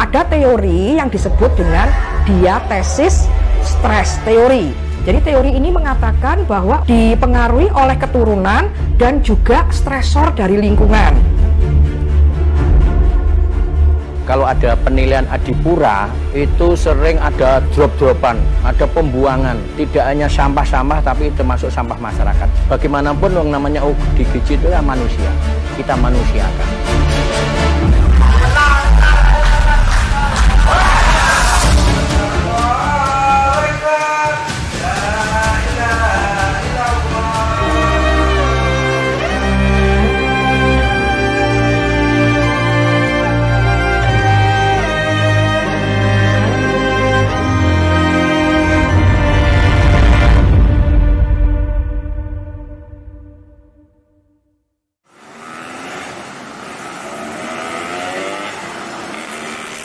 ada teori yang disebut dengan diatesis stres teori. Jadi teori ini mengatakan bahwa dipengaruhi oleh keturunan dan juga stresor dari lingkungan. Kalau ada penilaian adipura, itu sering ada drop-dropan, ada pembuangan. Tidak hanya sampah-sampah, tapi termasuk sampah masyarakat. Bagaimanapun yang namanya ODGJ itu ya manusia. Kita manusiakan.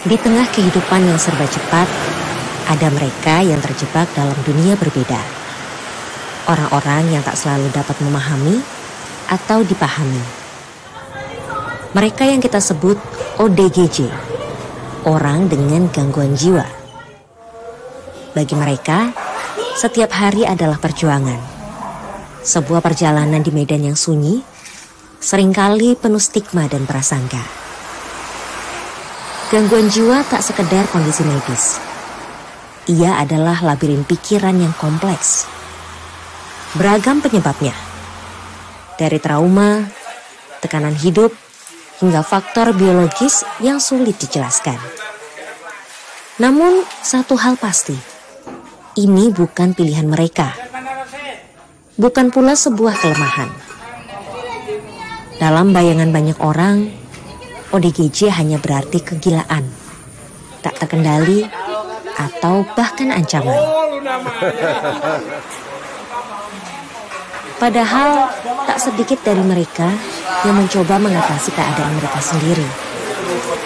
Di tengah kehidupan yang serba cepat, ada mereka yang terjebak dalam dunia berbeda. Orang-orang yang tak selalu dapat memahami atau dipahami. Mereka yang kita sebut ODGJ, orang dengan gangguan jiwa. Bagi mereka, setiap hari adalah perjuangan. Sebuah perjalanan di medan yang sunyi, seringkali penuh stigma dan prasangka. Gangguan jiwa tak sekedar kondisi medis. Ia adalah labirin pikiran yang kompleks. Beragam penyebabnya. Dari trauma, tekanan hidup, hingga faktor biologis yang sulit dijelaskan. Namun, satu hal pasti. Ini bukan pilihan mereka. Bukan pula sebuah kelemahan. Dalam bayangan banyak orang, ODGJ hanya berarti kegilaan, tak terkendali, atau bahkan ancaman. Padahal tak sedikit dari mereka yang mencoba mengatasi keadaan mereka sendiri.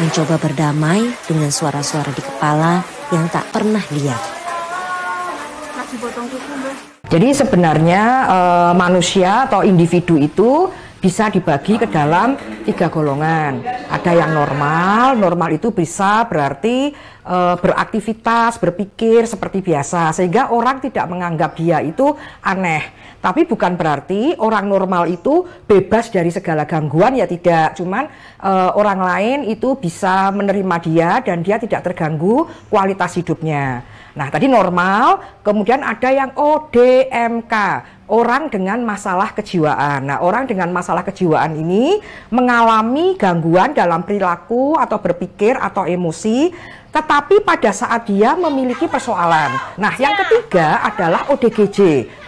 Mencoba berdamai dengan suara-suara di kepala yang tak pernah lihat. Jadi sebenarnya manusia atau individu itu bisa dibagi ke dalam 3 golongan. Ada yang normal itu bisa berarti beraktivitas, berpikir seperti biasa, sehingga orang tidak menganggap dia itu aneh. Tapi bukan berarti orang normal itu bebas dari segala gangguan, ya tidak. Cuman orang lain itu bisa menerima dia dan dia tidak terganggu kualitas hidupnya. Nah, tadi normal, kemudian ada yang ODMK, orang dengan masalah kejiwaan. Nah, orang dengan masalah kejiwaan ini mengalami gangguan dalam perilaku atau berpikir atau emosi, tetapi pada saat dia memiliki persoalan. Nah, yang ketiga adalah ODGJ,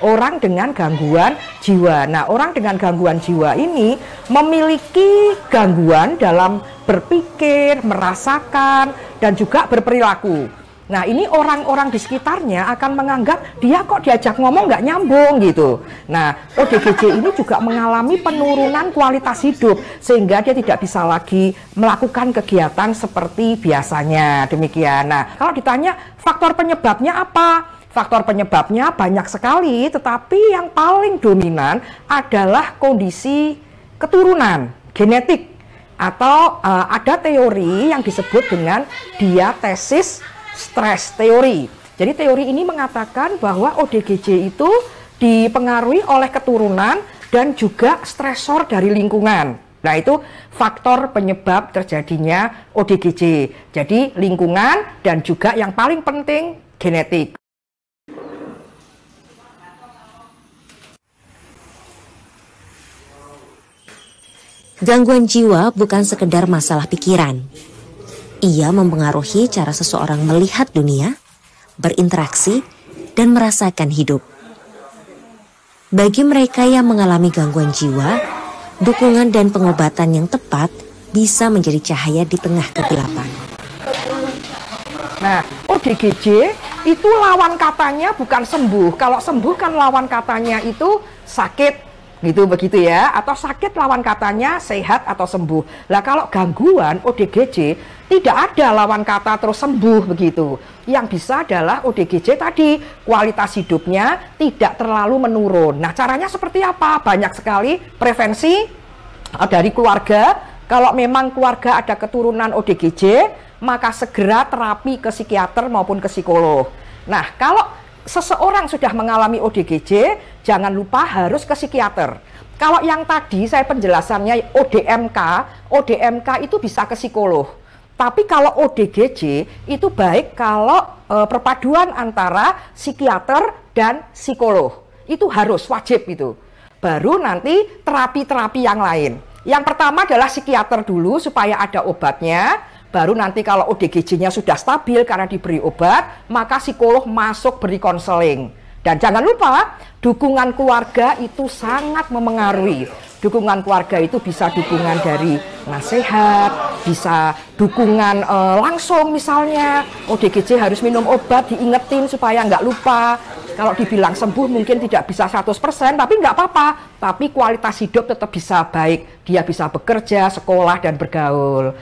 orang dengan gangguan jiwa. Nah, orang dengan gangguan jiwa ini memiliki gangguan dalam berpikir, merasakan, dan juga berperilaku. Nah, ini orang-orang di sekitarnya akan menganggap dia kok diajak ngomong nggak nyambung gitu. Nah, ODGJ ini juga mengalami penurunan kualitas hidup sehingga dia tidak bisa lagi melakukan kegiatan seperti biasanya. Demikian. Nah, kalau ditanya faktor penyebabnya apa? Faktor penyebabnya banyak sekali, tetapi yang paling dominan adalah kondisi keturunan, genetik. Atau ada teori yang disebut dengan diatesis stres teori. Jadi teori ini mengatakan bahwa ODGJ itu dipengaruhi oleh keturunan dan juga stresor dari lingkungan. Nah, itu faktor penyebab terjadinya ODGJ. Jadi lingkungan dan juga yang paling penting genetik. Gangguan jiwa bukan sekedar masalah pikiran. Ia mempengaruhi cara seseorang melihat dunia, berinteraksi, dan merasakan hidup. Bagi mereka yang mengalami gangguan jiwa, dukungan dan pengobatan yang tepat bisa menjadi cahaya di tengah kegelapan. Nah, ODGJ itu lawan katanya bukan sembuh. Kalau sembuh kan lawan katanya itu sakit. Gitu begitu ya, atau sakit lawan katanya sehat atau sembuh. Lah kalau gangguan ODGJ tidak ada lawan kata terus sembuh begitu. Yang bisa adalah ODGJ tadi kualitas hidupnya tidak terlalu menurun. Nah, caranya seperti apa? Banyak sekali prevensi dari keluarga. Kalau memang keluarga ada keturunan ODGJ, maka segera terapi ke psikiater maupun ke psikolog. Nah, kalau seseorang sudah mengalami ODGJ, jangan lupa harus ke psikiater. Kalau yang tadi saya penjelasannya ODMK itu bisa ke psikolog. Tapi kalau ODGJ itu baik kalau perpaduan antara psikiater dan psikolog. Itu harus, wajib itu. Baru nanti terapi-terapi yang lain. Yang pertama adalah psikiater dulu supaya ada obatnya. Baru nanti kalau ODGJ-nya sudah stabil karena diberi obat, maka psikolog masuk beri konseling. Dan jangan lupa, dukungan keluarga itu sangat memengaruhi. Dukungan keluarga itu bisa dukungan dari nasihat, bisa dukungan langsung misalnya. ODGJ harus minum obat, diingetin supaya nggak lupa. Kalau dibilang sembuh mungkin tidak bisa 100%, tapi nggak apa-apa. Tapi kualitas hidup tetap bisa baik. Dia bisa bekerja, sekolah, dan bergaul.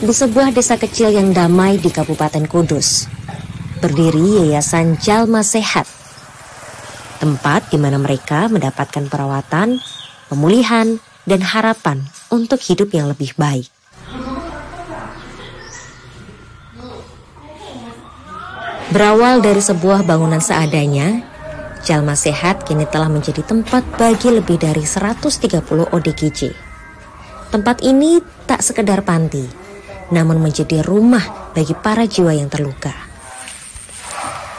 Di sebuah desa kecil yang damai di Kabupaten Kudus, berdiri Yayasan Jalma Sehat, tempat di mana mereka mendapatkan perawatan, pemulihan, dan harapan untuk hidup yang lebih baik. Berawal dari sebuah bangunan seadanya, Jalma Sehat kini telah menjadi tempat bagi lebih dari 130 ODGJ. Tempat ini tak sekedar panti, namun menjadi rumah bagi para jiwa yang terluka.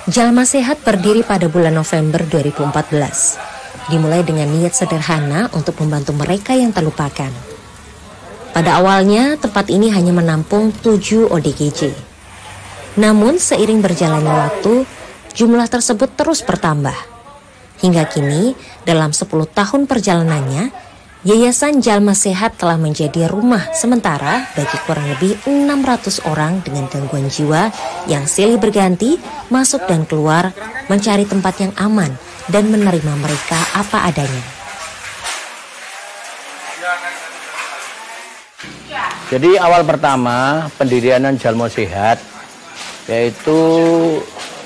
Jalma Sehat berdiri pada bulan November 2014. Dimulai dengan niat sederhana untuk membantu mereka yang terlupakan. Pada awalnya, tempat ini hanya menampung 7 ODGJ. Namun, seiring berjalannya waktu, jumlah tersebut terus bertambah. Hingga kini, dalam 10 tahun perjalanannya, Yayasan Jalma Sehat telah menjadi rumah sementara bagi kurang lebih 600 orang dengan gangguan jiwa yang silih berganti masuk dan keluar mencari tempat yang aman dan menerima mereka apa adanya. Jadi awal pertama pendirian Jalma Sehat yaitu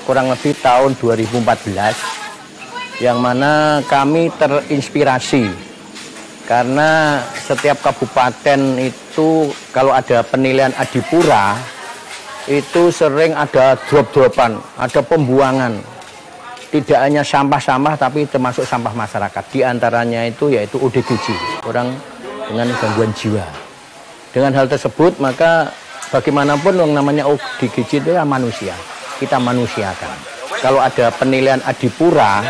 kurang lebih tahun 2014, yang mana kami terinspirasi karena setiap kabupaten itu kalau ada penilaian adipura itu sering ada drop-dropan, ada pembuangan. Tidak hanya sampah-sampah tapi termasuk sampah masyarakat. Di antaranya itu yaitu ODGJ, orang dengan gangguan jiwa. Dengan hal tersebut maka bagaimanapun yang namanya ODGJ itu ya manusia. Kita manusiakan. Kalau ada penilaian adipura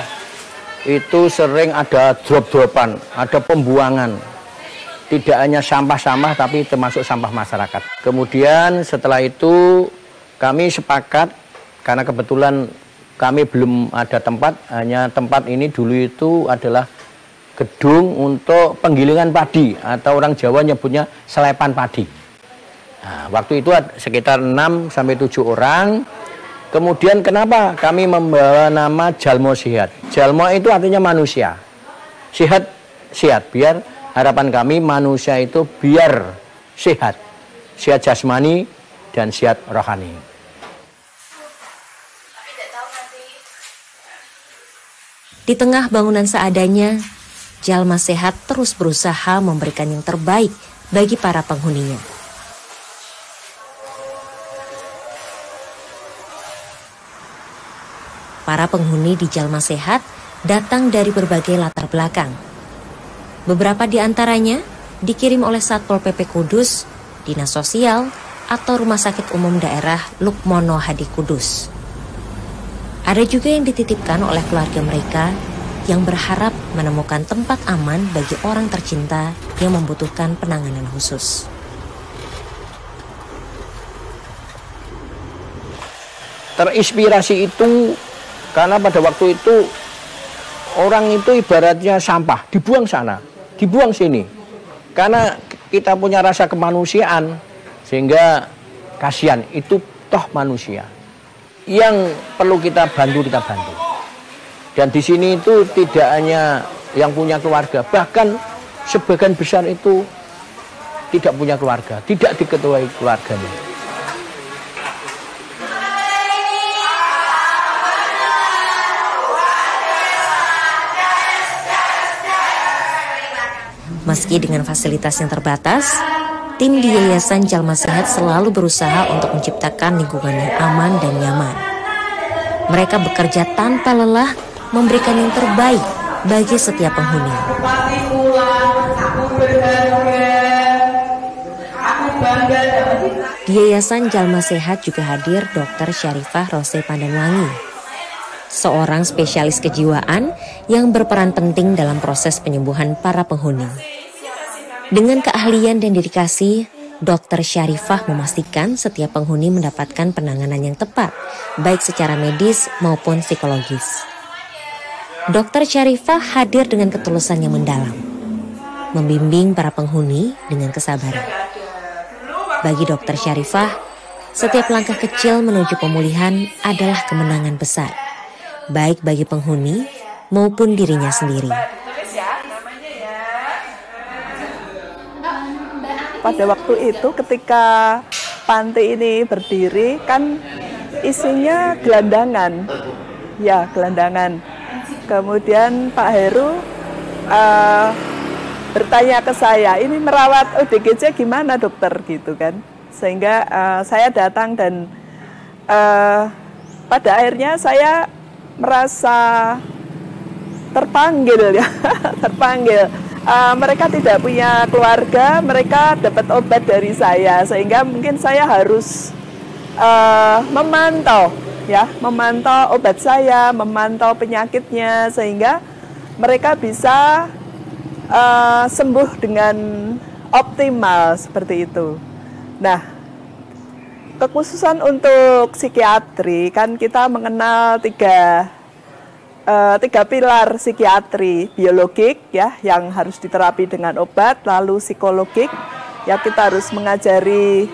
itu sering ada drop-dropan, ada pembuangan. Tidak hanya sampah-sampah tapi termasuk sampah masyarakat. Kemudian setelah itu kami sepakat, karena kebetulan kami belum ada tempat, hanya tempat ini dulu itu adalah gedung untuk penggilingan padi, atau orang Jawa nyebutnya selepan padi. Nah, waktu itu sekitar 6-7 orang. Kemudian kenapa kami membawa nama Jalma Sehat? Jalma itu artinya manusia. Sehat, sehat. Biar harapan kami manusia itu biar sehat. Sehat jasmani dan sehat rohani. Di tengah bangunan seadanya, Jalma Sehat terus berusaha memberikan yang terbaik bagi para penghuninya. Para penghuni di Jalma Sehat datang dari berbagai latar belakang. Beberapa di antaranya dikirim oleh Satpol PP Kudus, Dinas Sosial, atau Rumah Sakit Umum Daerah Lukmono Hadi Kudus. Ada juga yang dititipkan oleh keluarga mereka yang berharap menemukan tempat aman bagi orang tercinta yang membutuhkan penanganan khusus. Terinspirasi itu karena pada waktu itu orang itu ibaratnya sampah, dibuang sana, dibuang sini. Karena kita punya rasa kemanusiaan, sehingga kasihan, itu toh manusia. Yang perlu kita bantu, kita bantu. Dan di sini itu tidak hanya yang punya keluarga, bahkan sebagian besar itu tidak punya keluarga, tidak diketuai keluarganya. Meski dengan fasilitas yang terbatas, tim di Yayasan Jalma Sehat selalu berusaha untuk menciptakan lingkungan yang aman dan nyaman. Mereka bekerja tanpa lelah, memberikan yang terbaik bagi setiap penghuni. Di Yayasan Jalma Sehat juga hadir Dr. Syarifah Rose Pandanwangi, seorang spesialis kejiwaan yang berperan penting dalam proses penyembuhan para penghuni. Dengan keahlian dan dedikasi, Dr. Syarifah memastikan setiap penghuni mendapatkan penanganan yang tepat, baik secara medis maupun psikologis. Dr. Syarifah hadir dengan ketulusan yang mendalam, membimbing para penghuni dengan kesabaran. Bagi Dr. Syarifah, setiap langkah kecil menuju pemulihan adalah kemenangan besar, baik bagi penghuni maupun dirinya sendiri. Pada waktu itu ketika panti ini berdiri kan isinya gelandangan, ya gelandangan. Kemudian Pak Heru bertanya ke saya, ini merawat ODGJ gimana dokter gitu kan. Sehingga saya datang dan pada akhirnya saya merasa terpanggil ya, terpanggil. Mereka tidak punya keluarga, mereka dapat obat dari saya, sehingga mungkin saya harus memantau obat saya, memantau penyakitnya, sehingga mereka bisa sembuh dengan optimal seperti itu. Nah, kekhususan untuk psikiatri kan kita mengenal tiga pilar psikiatri, biologik ya yang harus diterapi dengan obat, lalu psikologik ya kita harus mengajari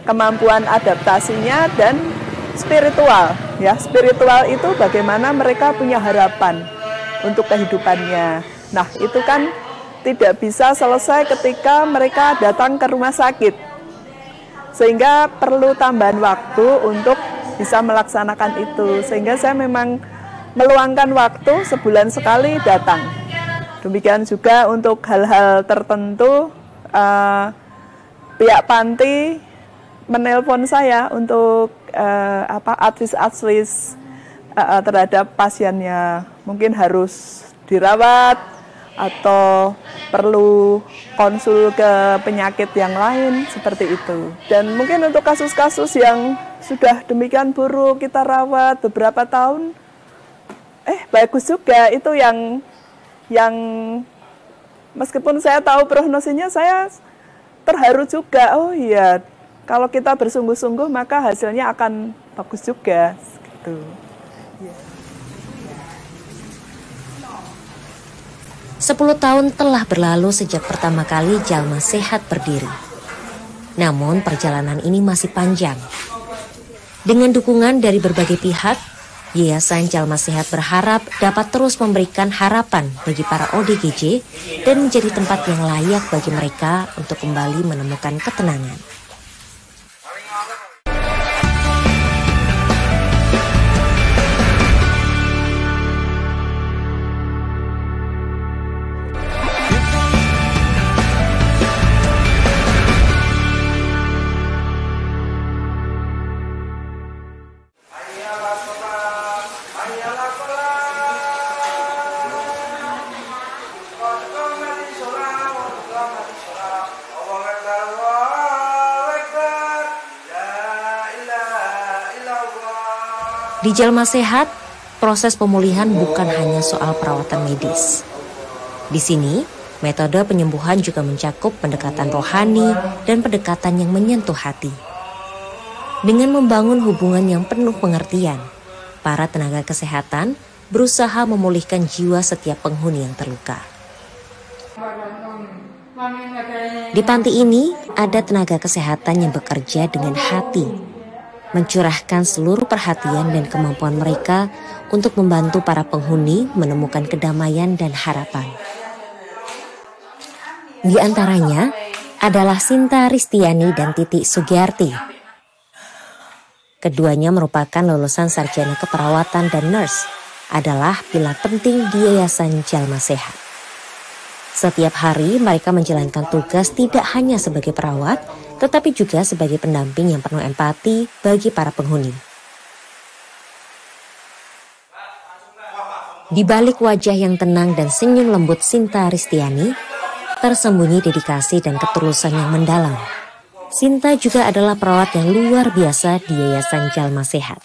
kemampuan adaptasinya, dan spiritual ya, spiritual itu bagaimana mereka punya harapan untuk kehidupannya. Nah, itu kan tidak bisa selesai ketika mereka datang ke rumah sakit, sehingga perlu tambahan waktu untuk bisa melaksanakan itu, sehingga saya memang meluangkan waktu sebulan sekali datang. Demikian juga untuk hal-hal tertentu, pihak panti menelpon saya untuk advis terhadap pasiennya, mungkin harus dirawat atau perlu konsul ke penyakit yang lain seperti itu. Dan mungkin untuk kasus-kasus yang sudah demikian buruk kita rawat beberapa tahun, bagus juga itu yang meskipun saya tahu prognosinya, saya terharu juga. Oh iya, kalau kita bersungguh-sungguh maka hasilnya akan bagus juga gitu. Yeah. 10 tahun telah berlalu sejak pertama kali Jalma Sehat berdiri. Namun perjalanan ini masih panjang. Dengan dukungan dari berbagai pihak, Yayasan Jalma Sehat berharap dapat terus memberikan harapan bagi para ODGJ dan menjadi tempat yang layak bagi mereka untuk kembali menemukan ketenangan. Di Jalma Sehat, proses pemulihan bukan hanya soal perawatan medis. Di sini, metode penyembuhan juga mencakup pendekatan rohani dan pendekatan yang menyentuh hati. Dengan membangun hubungan yang penuh pengertian, para tenaga kesehatan berusaha memulihkan jiwa setiap penghuni yang terluka. Di panti ini, ada tenaga kesehatan yang bekerja dengan hati, mencurahkan seluruh perhatian dan kemampuan mereka untuk membantu para penghuni menemukan kedamaian dan harapan. Di antaranya adalah Sinta Ristiani dan Titi Sugiarti. Keduanya merupakan lulusan sarjana keperawatan dan nurse, adalah pilar penting di Yayasan Jalma Sehat. Setiap hari mereka menjalankan tugas tidak hanya sebagai perawat, tetapi juga sebagai pendamping yang penuh empati bagi para penghuni. Di balik wajah yang tenang dan senyum lembut Sinta Ristiani, tersembunyi dedikasi dan ketulusan yang mendalam. Sinta juga adalah perawat yang luar biasa di Yayasan Jalma Sehat.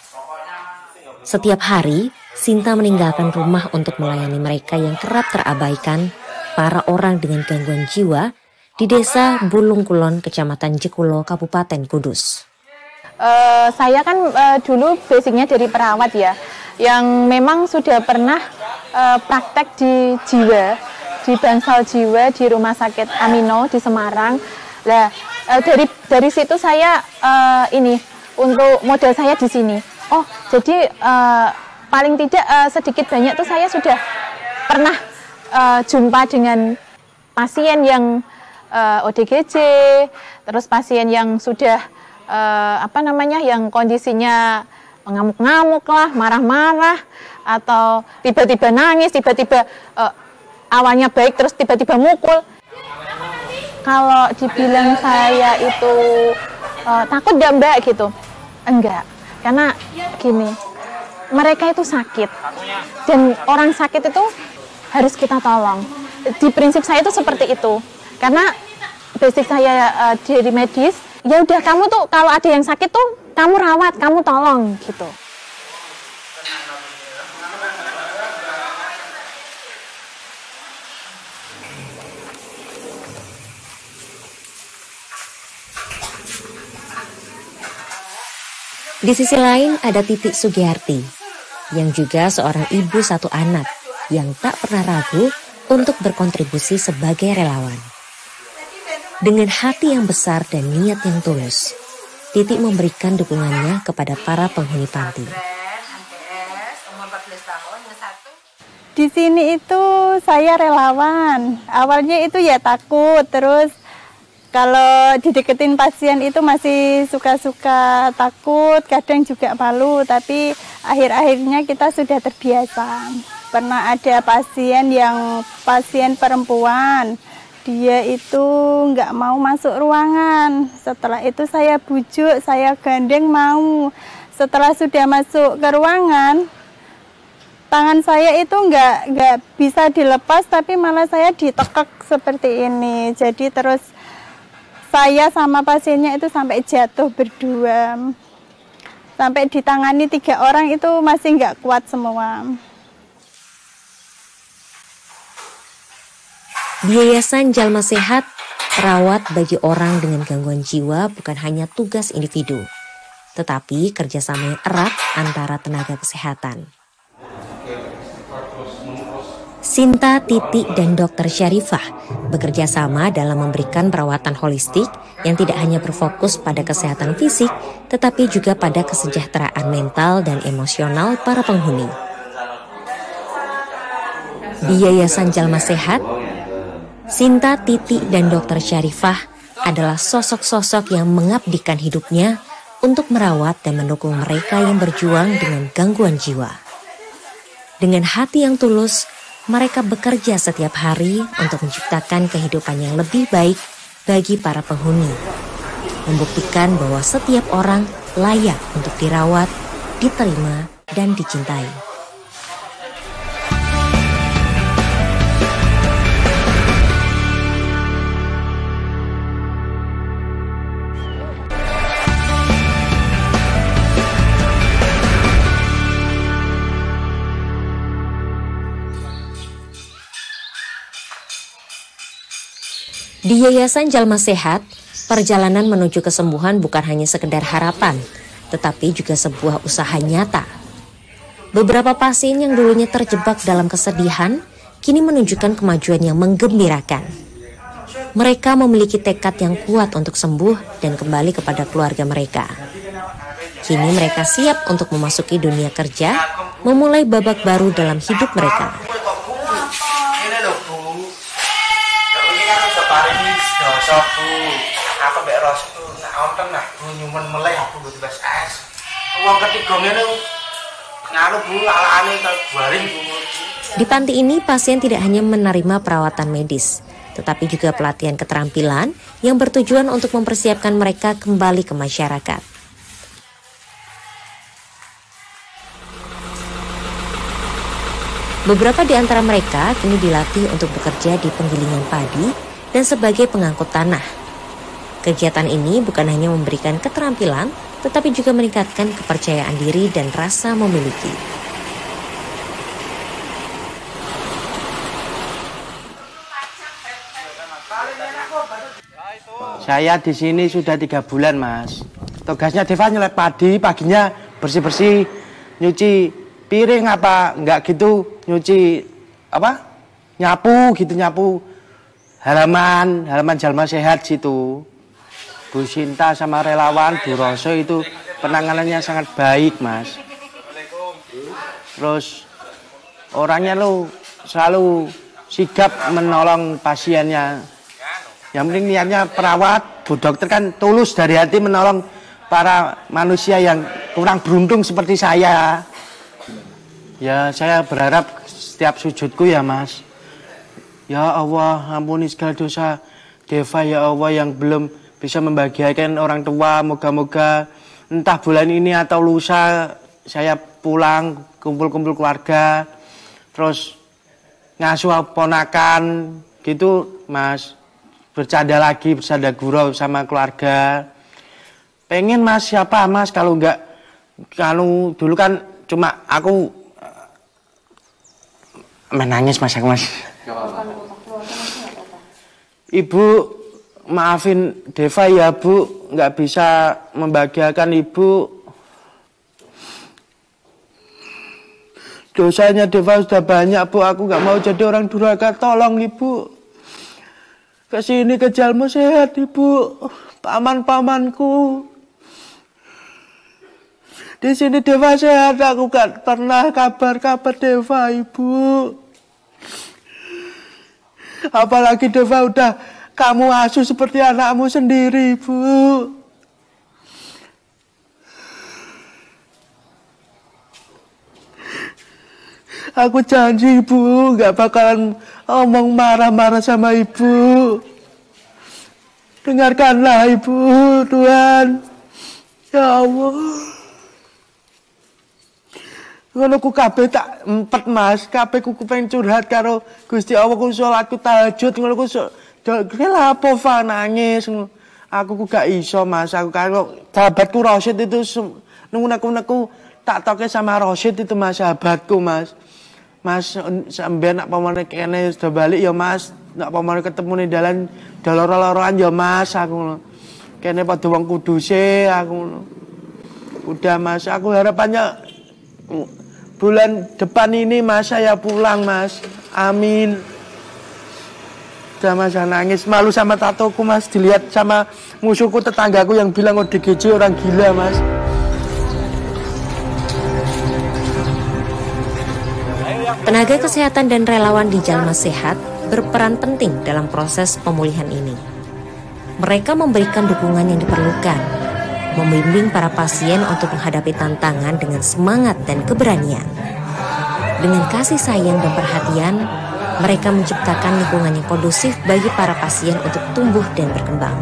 Setiap hari, Sinta meninggalkan rumah untuk melayani mereka yang kerap terabaikan, para orang dengan gangguan jiwa di Desa Bulung Kulon, Kecamatan Jekulo, Kabupaten Kudus. Saya kan dulu basicnya dari perawat ya, yang memang sudah pernah praktek di jiwa, di Bansal Jiwa di Rumah Sakit Amino di Semarang. Nah, dari situ saya ini untuk modal saya di sini. Oh, jadi paling tidak sedikit banyak tuh saya sudah pernah jumpa dengan pasien yang ODGJ, terus pasien yang sudah yang kondisinya ngamuk-ngamuk lah, marah-marah, atau tiba-tiba nangis, tiba-tiba awalnya baik terus tiba-tiba mukul. Kalau dibilang saya itu takut enggak Mbak gitu? Enggak, karena gini, mereka itu sakit dan orang sakit itu harus kita tolong. Di prinsip saya itu seperti itu, karena basic saya dari medis. Ya udah, kamu tuh kalau ada yang sakit tuh kamu rawat, kamu tolong gitu. Di sisi lain ada Titi Sugiarti, yang juga seorang ibu satu anak yang tak pernah ragu untuk berkontribusi sebagai relawan. Dengan hati yang besar dan niat yang tulus, Titi memberikan dukungannya kepada para penghuni panti. Di sini itu saya relawan. Awalnya itu ya takut, terus kalau dideketin pasien itu masih suka-suka takut, kadang juga malu, tapi akhir-akhirnya kita sudah terbiasa. Pernah ada pasien perempuan, dia itu nggak mau masuk ruangan. Setelah itu saya bujuk, saya gandeng mau. Setelah sudah masuk ke ruangan, tangan saya itu nggak bisa dilepas, tapi malah saya ditekek seperti ini. Jadi terus saya sama pasiennya itu sampai jatuh berdua. Sampai ditangani 3 orang itu masih nggak kuat semua. Di Yayasan Jalma Sehat, perawat bagi orang dengan gangguan jiwa bukan hanya tugas individu, tetapi kerjasama yang erat antara tenaga kesehatan. Sinta, Titi, dan Dr. Syarifah bekerja sama dalam memberikan perawatan holistik yang tidak hanya berfokus pada kesehatan fisik, tetapi juga pada kesejahteraan mental dan emosional para penghuni. Di Yayasan Jalma Sehat, Sinta, Titi, dan Dr. Syarifah adalah sosok-sosok yang mengabdikan hidupnya untuk merawat dan mendukung mereka yang berjuang dengan gangguan jiwa. Dengan hati yang tulus, mereka bekerja setiap hari untuk menciptakan kehidupan yang lebih baik bagi para penghuni, membuktikan bahwa setiap orang layak untuk dirawat, diterima, dan dicintai. Di Yayasan Jalma Sehat, perjalanan menuju kesembuhan bukan hanya sekedar harapan, tetapi juga sebuah usaha nyata. Beberapa pasien yang dulunya terjebak dalam kesedihan, kini menunjukkan kemajuan yang menggembirakan. Mereka memiliki tekad yang kuat untuk sembuh dan kembali kepada keluarga mereka. Kini mereka siap untuk memasuki dunia kerja, memulai babak baru dalam hidup mereka. Ini loh Bu, ini kan udah paling dosa Bu. Apa mbak Ros itu nak onten lah Bu, nyuman mulai aku buat bas es. Uang ketiga ini ngaruh Bu, ala-ala baring Bu. Di panti ini pasien tidak hanya menerima perawatan medis, tetapi juga pelatihan keterampilan yang bertujuan untuk mempersiapkan mereka kembali ke masyarakat. Beberapa di antara mereka kini dilatih untuk bekerja di penggilingan padi dan sebagai pengangkut tanah. Kegiatan ini bukan hanya memberikan keterampilan, tetapi juga meningkatkan kepercayaan diri dan rasa memiliki. Saya di sini sudah 3 bulan Mas. Tugasnya Deva nyelep padi, paginya bersih-bersih, nyuci piring apa enggak gitu, nyuci apa? Nyapu gitu, nyapu halaman Jalma Sehat situ. Bu Sinta sama relawan Bu Roso itu penanganannya sangat baik Mas. Terus orangnya selalu sigap menolong pasiennya. Yang penting niatnya perawat, Bu Dokter kan tulus dari hati menolong para manusia yang kurang beruntung seperti saya. Ya saya berharap setiap sujudku ya Mas. Ya Allah ampuni segala dosa Deva ya Allah yang belum bisa membahagiakan orang tua. Moga-moga entah bulan ini atau lusa saya pulang kumpul-kumpul keluarga. Terus ngasuh ponakan gitu Mas. Bercanda lagi, bersanda gurau sama keluarga. Pengen Mas siapa Mas kalau enggak, kalau dulu kan cuma aku menangis Mas. Ibu maafin Deva ya Bu, nggak bisa membahagiakan Ibu. Dosanya Deva sudah banyak Bu, aku nggak mau jadi orang durhaka. Tolong Ibu, kesini ke Jalma Sehat Ibu, paman-pamanku. Di sini Deva sehat, aku gak pernah kabar Deva Ibu. Apalagi Deva udah kamu asuh seperti anakmu sendiri, Bu. Aku janji, Bu, gak bakalan omong marah-marah sama Ibu. Dengarkanlah, Ibu, Tuhan. Ya Allah. Ngono ku kabeh tak empet Mas, kabeh ku pengen curhat karo Gusti Allah, ku salatku tahajud ngono ku lha apa fa nangis. Aku ku gak iso Mas, aku karo sahabatku Rosid itu nunggu tak toke sama Rosid itu Mas, sahabatku Mas. Mas sampeyan nak pamane kene sudah balik ya Mas, nak pamane ketemu ning dalan dolor-loroan ya Mas, aku kene padha wong kuduse aku. Udah Mas, aku harapannya bulan depan ini Mas saya pulang Mas, amin. Udah Mas nangis, malu sama tatoku Mas, dilihat sama musuhku tetanggaku yang bilang ODGJ orang gila Mas. Tenaga kesehatan dan relawan di Jalma Sehat berperan penting dalam proses pemulihan ini. Mereka memberikan dukungan yang diperlukan, membimbing para pasien untuk menghadapi tantangan dengan semangat dan keberanian. Dengan kasih sayang dan perhatian, mereka menciptakan lingkungan yang kondusif bagi para pasien untuk tumbuh dan berkembang.